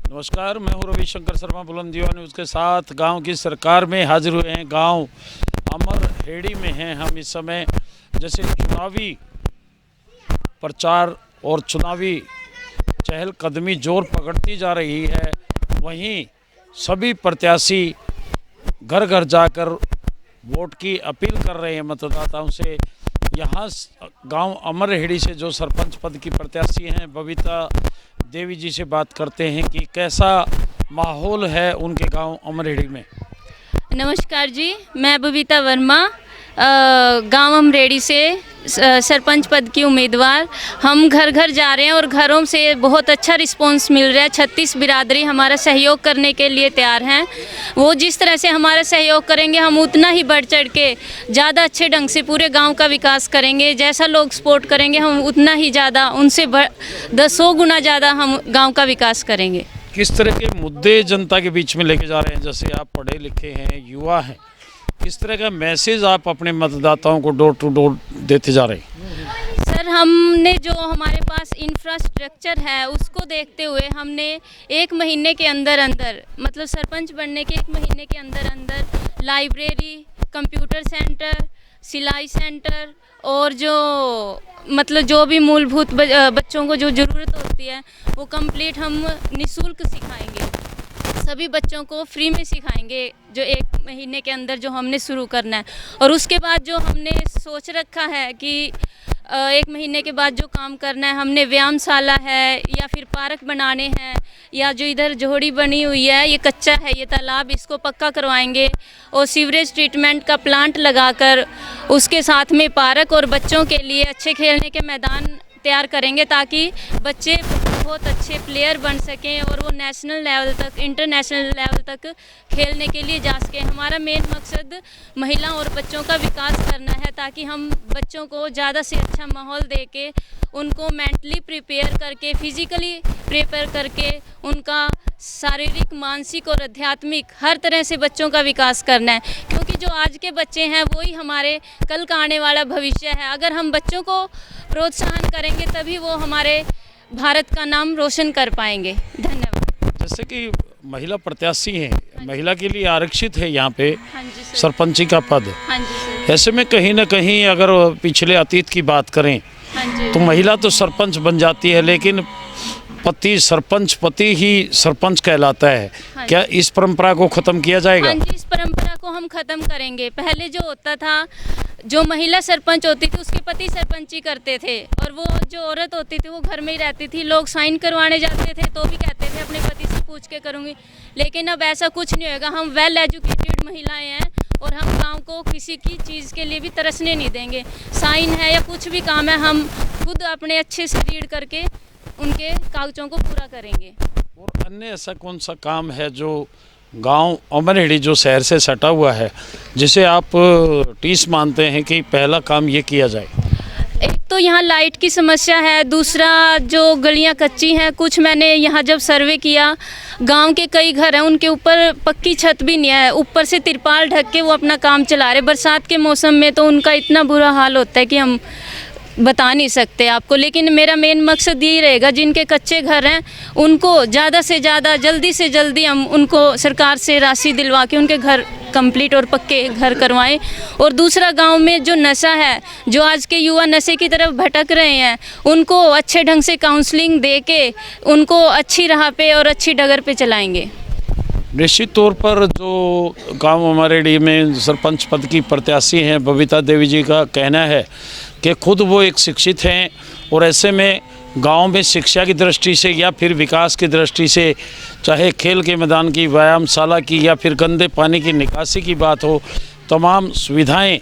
नमस्कार, मैं हूं रविशंकर शर्मा बुलंदीवा न्यूज़ के साथ गांव की सरकार में हाजिर हुए हैं। गांव अमरहेड़ी में हैं हम इस समय। जैसे चुनावी प्रचार और चुनावी चहलकदमी जोर पकड़ती जा रही है, वहीं सभी प्रत्याशी घर घर जाकर वोट की अपील कर रहे हैं मतदाताओं से। यहाँ गांव अमरहेड़ी से जो सरपंच पद की प्रत्याशी हैं बबीता देवी जी से बात करते हैं कि कैसा माहौल है उनके गांव अमरहेड़ी में। नमस्कार जी, मैं बबीता वर्मा गांव अमरहेड़ी से सरपंच पद की उम्मीदवार। हम घर घर जा रहे हैं और घरों से बहुत अच्छा रिस्पांस मिल रहा है। 36 बिरादरी हमारा सहयोग करने के लिए तैयार हैं। वो जिस तरह से हमारा सहयोग करेंगे, हम उतना ही बढ़ चढ़ के ज़्यादा अच्छे ढंग से पूरे गांव का विकास करेंगे। जैसा लोग सपोर्ट करेंगे, हम उतना ही ज़्यादा उनसे 100 गुना ज़्यादा हम गाँव का विकास करेंगे। किस तरह के मुद्दे जनता के बीच में लेके जा रहे हैं? जैसे आप पढ़े लिखे हैं, युवा हैं, किस तरह का मैसेज आप अपने मतदाताओं को डोर टू डोर देते जा रहे हैं? सर, हमने जो हमारे पास इंफ्रास्ट्रक्चर है उसको देखते हुए हमने 1 महीने के अंदर अंदर, मतलब सरपंच बनने के 1 महीने के अंदर अंदर लाइब्रेरी, कंप्यूटर सेंटर, सिलाई सेंटर और जो भी मूलभूत बच्चों को जो ज़रूरत होती है वो कंप्लीट हम निःशुल्क सिखाएंगे। सभी बच्चों को फ्री में सिखाएंगे जो 1 महीने के अंदर जो हमने शुरू करना है। और उसके बाद जो हमने सोच रखा है कि 1 महीने के बाद जो काम करना है, हमने व्यायामशाला है या फिर पार्क बनाने हैं, या जो इधर जोड़ी बनी हुई है ये कच्चा है, ये तालाब, इसको पक्का करवाएंगे और सीवरेज ट्रीटमेंट का प्लांट लगाकर उसके साथ में पार्क और बच्चों के लिए अच्छे खेलने के मैदान तैयार करेंगे ताकि बच्चे बहुत अच्छे प्लेयर बन सकें और वो नेशनल लेवल तक, इंटरनेशनल लेवल तक खेलने के लिए जा सकें। हमारा मेन मकसद महिला और बच्चों का विकास करना है ताकि हम बच्चों को ज़्यादा से अच्छा माहौल दे के उनको मेंटली प्रिपेयर करके, फिज़िकली प्रिपेयर करके उनका शारीरिक, मानसिक और आध्यात्मिक हर तरह से बच्चों का विकास करना है। क्योंकि जो आज के बच्चे हैं वही हमारे कल का आने वाला भविष्य है। अगर हम बच्चों को प्रोत्साहन करेंगे तभी वो हमारे भारत का नाम रोशन कर पाएंगे। धन्यवाद। जैसे कि महिला प्रत्याशी हैं, महिला के लिए आरक्षित है यहाँ पे हाँ जी सर। सरपंची का पद। हाँ जी सर। ऐसे में कहीं ना कहीं अगर पिछले अतीत की बात करें हाँ जी। तो महिला तो सरपंच बन जाती है, लेकिन पति ही सरपंच कहलाता है। हाँ क्या इस परंपरा को खत्म किया जाएगा? हाँ जी, इस परंपरा को हम खत्म करेंगे। पहले जो होता था, जो महिला सरपंच होती थी उसके पति सरपंची करते थे और वो जो औरत होती थी वो घर में ही रहती थी। लोग साइन करवाने जाते थे तो भी कहते थे अपने पति से पूछ के करूँगी। लेकिन अब ऐसा कुछ नहीं होगा। हम वेल एजुकेटेड महिलाएं हैं और हम गांव को किसी की चीज़ के लिए भी तरसने नहीं देंगे। साइन है या कुछ भी काम है, हम खुद अपने अच्छे से रीड करके उनके कागजों को पूरा करेंगे। और अन्य ऐसा कौन सा काम है जो गांव अमरहेड़ी जो शहर से सटा हुआ है, जिसे आप टीस मानते हैं कि पहला काम ये किया जाए? एक तो यहाँ लाइट की समस्या है, दूसरा जो गलियाँ कच्ची हैं। कुछ मैंने यहाँ जब सर्वे किया, गांव के कई घर हैं उनके ऊपर पक्की छत भी नहीं है, ऊपर से तिरपाल ढक के वो अपना काम चला रहे। बरसात के मौसम में तो उनका इतना बुरा हाल होता है कि हम बता नहीं सकते आपको। लेकिन मेरा मेन मकसद यही रहेगा, जिनके कच्चे घर हैं उनको ज़्यादा से ज़्यादा, जल्दी से जल्दी हम उनको सरकार से राशि दिलवा के उनके घर कंप्लीट और पक्के घर करवाएं। और दूसरा, गांव में जो नशा है, जो आज के युवा नशे की तरफ भटक रहे हैं, उनको अच्छे ढंग से काउंसलिंग दे के उनको अच्छी राह पे और अच्छी डगर पे चलाएंगे। निश्चित तौर पर जो गांव अमरहेड़ी में सरपंच पद की प्रत्याशी हैं बबीता देवी जी का कहना है कि खुद वो एक शिक्षित हैं और ऐसे में गांव में शिक्षा की दृष्टि से या फिर विकास की दृष्टि से, चाहे खेल के मैदान की, व्यायामशाला की या फिर गंदे पानी की निकासी की बात हो, तमाम सुविधाएं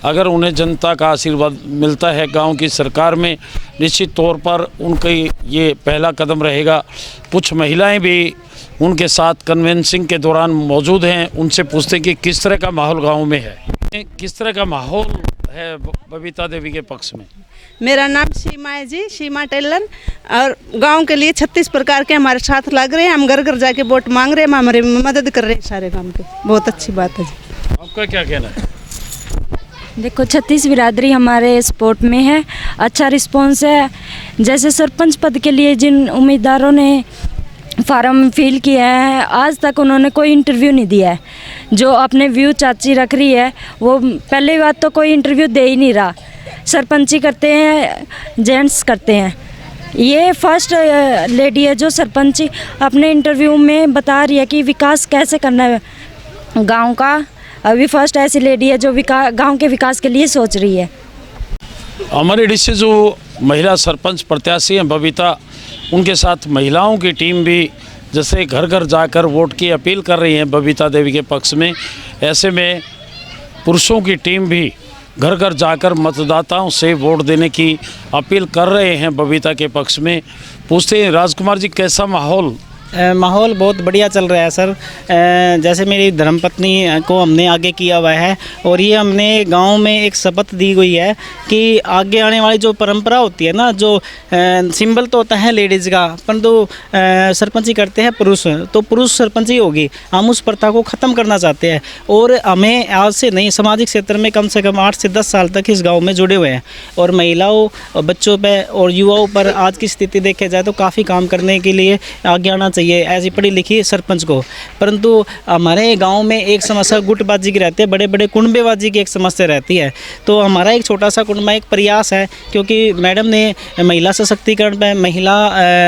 अगर उन्हें जनता का आशीर्वाद मिलता है गांव की सरकार में, निश्चित तौर पर उनकी ये पहला कदम रहेगा। कुछ महिलाएं भी उनके साथ कन्वेंसिंग के दौरान मौजूद हैं, उनसे पूछते हैं कि किस तरह का माहौल गांव में है, किस तरह का माहौल है बबीता देवी के पक्ष में। मेरा नाम सीमा है जी, सीमा टेलर। और गांव के लिए 36 प्रकार के हमारे साथ लग रहे हैं। हम घर घर जाके वोट मांग रहे हैं, हमारी मदद कर रहे हैं सारे काम के। बहुत अच्छी बात है जी। आपका क्या कहना है? देखो, 36 बिरादरी हमारे सपोर्ट में है, अच्छा रिस्पॉन्स है। जैसे सरपंच पद के लिए जिन उम्मीदवारों ने फार्म फिल किए हैं, आज तक उन्होंने कोई इंटरव्यू नहीं दिया है। जो अपने व्यू चाची रख रही है वो पहली बात तो कोई इंटरव्यू दे ही नहीं रहा, सरपंची करते हैं, जेंट्स करते हैं। ये फर्स्ट लेडी है जो सरपंची अपने इंटरव्यू में बता रही है कि विकास कैसे करना है गांव का। अभी फर्स्ट ऐसी लेडी है जो गांव के विकास के लिए सोच रही है। अमरेडी से जो महिला सरपंच प्रत्याशी हैं बबीता, उनके साथ महिलाओं की टीम भी जैसे घर घर जाकर वोट की अपील कर रही हैं बबीता देवी के पक्ष में, ऐसे में पुरुषों की टीम भी घर घर जाकर मतदाताओं से वोट देने की अपील कर रहे हैं बबीता के पक्ष में। पूछते हैं राजकुमार जी, कैसा माहौल? माहौल बहुत बढ़िया चल रहा है सर। जैसे मेरी धर्मपत्नी को हमने आगे किया हुआ है और ये हमने गांव में एक शपथ दी हुई है कि आगे आने वाली जो परंपरा होती है ना, जो सिंबल तो होता है लेडीज़ का, परंतु सरपंची करते हैं पुरुष, तो पुरुष सरपंची होगी। हम उस प्रथा को ख़त्म करना चाहते हैं और हमें आज से नहीं, सामाजिक क्षेत्र में कम से कम 8 से 10 साल तक इस गाँव में जुड़े हुए हैं और महिलाओं और बच्चों पर और युवाओं पर आज की स्थिति देखे जाए तो काफ़ी काम करने के लिए आगे आना चाहिए ऐसी पढ़ी लिखी सरपंच को। परंतु हमारे गांव में एक समस्या गुटबाजी की रहती है, बड़े बड़े कुंडबेबाजी की एक समस्या रहती है। तो हमारा एक छोटा सा कुंडबा एक प्रयास है, क्योंकि मैडम ने महिला सशक्तिकरण में, महिला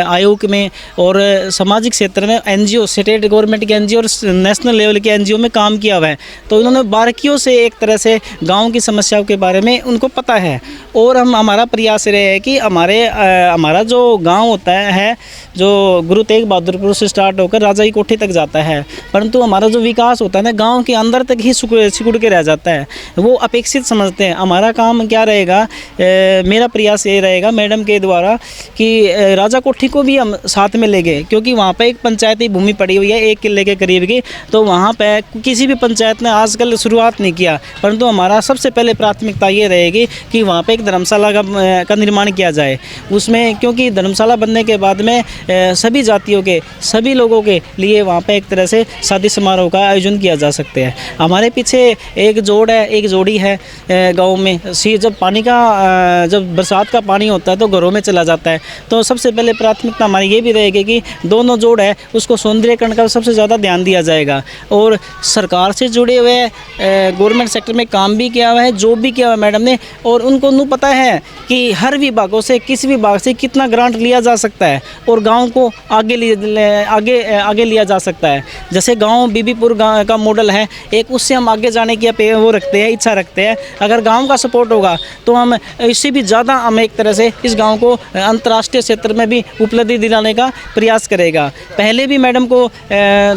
आयोग में और सामाजिक क्षेत्र में एनजीओ, स्टेट गवर्नमेंट के एनजीओ और नेशनल लेवल के एनजीओ में काम किया हुआ है। तो उन्होंने बारीकियों से एक तरह से गाँव की समस्याओं के बारे में उनको पता है और हमारा प्रयास रहे है कि हमारा जो गाँव होता है, जो गुरु तेग बहादुर से स्टार्ट होकर राजा की कोठी तक जाता है, परंतु हमारा जो विकास होता है ना गांव के अंदर तक ही सिकुड़ के रह जाता है, वो अपेक्षित समझते हैं। हमारा काम क्या रहेगा, मेरा प्रयास ये रहेगा मैडम के द्वारा कि राजा कोठी को भी हम साथ में ले गए, क्योंकि वहाँ पे एक पंचायती भूमि पड़ी हुई है 1 किले के करीब की। तो वहाँ पे किसी भी पंचायत ने आजकल शुरुआत नहीं किया, परंतु हमारा सबसे पहले प्राथमिकता ये रहेगी कि वहाँ पे एक धर्मशाला का निर्माण किया जाए उसमें, क्योंकि धर्मशाला बनने के बाद में सभी जातियों के, सभी लोगों के लिए वहाँ पे एक तरह से शादी समारोह का आयोजन किया जा सकते हैं। हमारे पीछे एक जोड़ी है गांव में। जब पानी का जब बरसात का पानी होता है तो घरों में चला जाता है, तो सबसे पहले प्राथमिकता हमारी ये भी रहेगी कि दोनों जोड़ है उसको सौंदर्यकरण का सबसे ज़्यादा ध्यान दिया जाएगा। और सरकार से जुड़े हुए गवर्नमेंट सेक्टर में काम भी किया हुआ है, जॉब भी किया हुआ है मैडम ने, और उनको पता है कि हर विभागों से, किसी विभाग से कितना ग्रांट लिया जा सकता है और गाँव को आगे लिया जा सकता है। जैसे गांव बीबीपुर का मॉडल है एक, उससे हम आगे जाने की वो रखते हैं, इच्छा रखते हैं। अगर गांव का सपोर्ट होगा तो हम इससे भी ज़्यादा हम एक तरह से इस गांव को अंतर्राष्ट्रीय क्षेत्र में भी उपलब्धि दिलाने का प्रयास करेगा। पहले भी मैडम को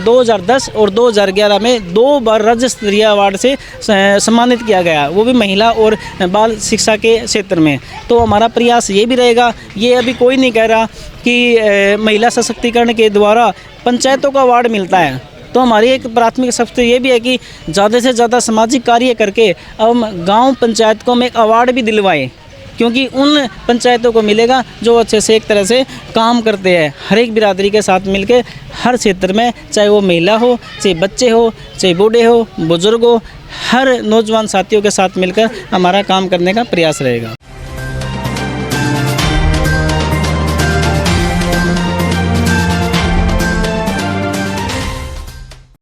2010 और 2011 में 2 बार राज्य स्तरीय अवार्ड से सम्मानित किया गया, वो भी महिला और बाल शिक्षा के क्षेत्र में। तो हमारा प्रयास ये भी रहेगा, ये अभी कोई नहीं कह रहा कि महिला सशक्तिकरण के द्वारा पंचायतों का अवार्ड मिलता है, तो हमारी एक प्राथमिक शक्ति ये भी है कि ज़्यादा से ज़्यादा सामाजिक कार्य करके हम गांव पंचायत को हम एक अवार्ड भी दिलवाएं, क्योंकि उन पंचायतों को मिलेगा जो अच्छे से एक तरह से काम करते हैं, हर एक बिरादरी के साथ मिलकर हर क्षेत्र में, चाहे वो महिला हो, चाहे बच्चे हो, चाहे बूढ़े हो, बुजुर्ग हो, हर नौजवान साथियों के साथ मिलकर हमारा काम करने का प्रयास रहेगा।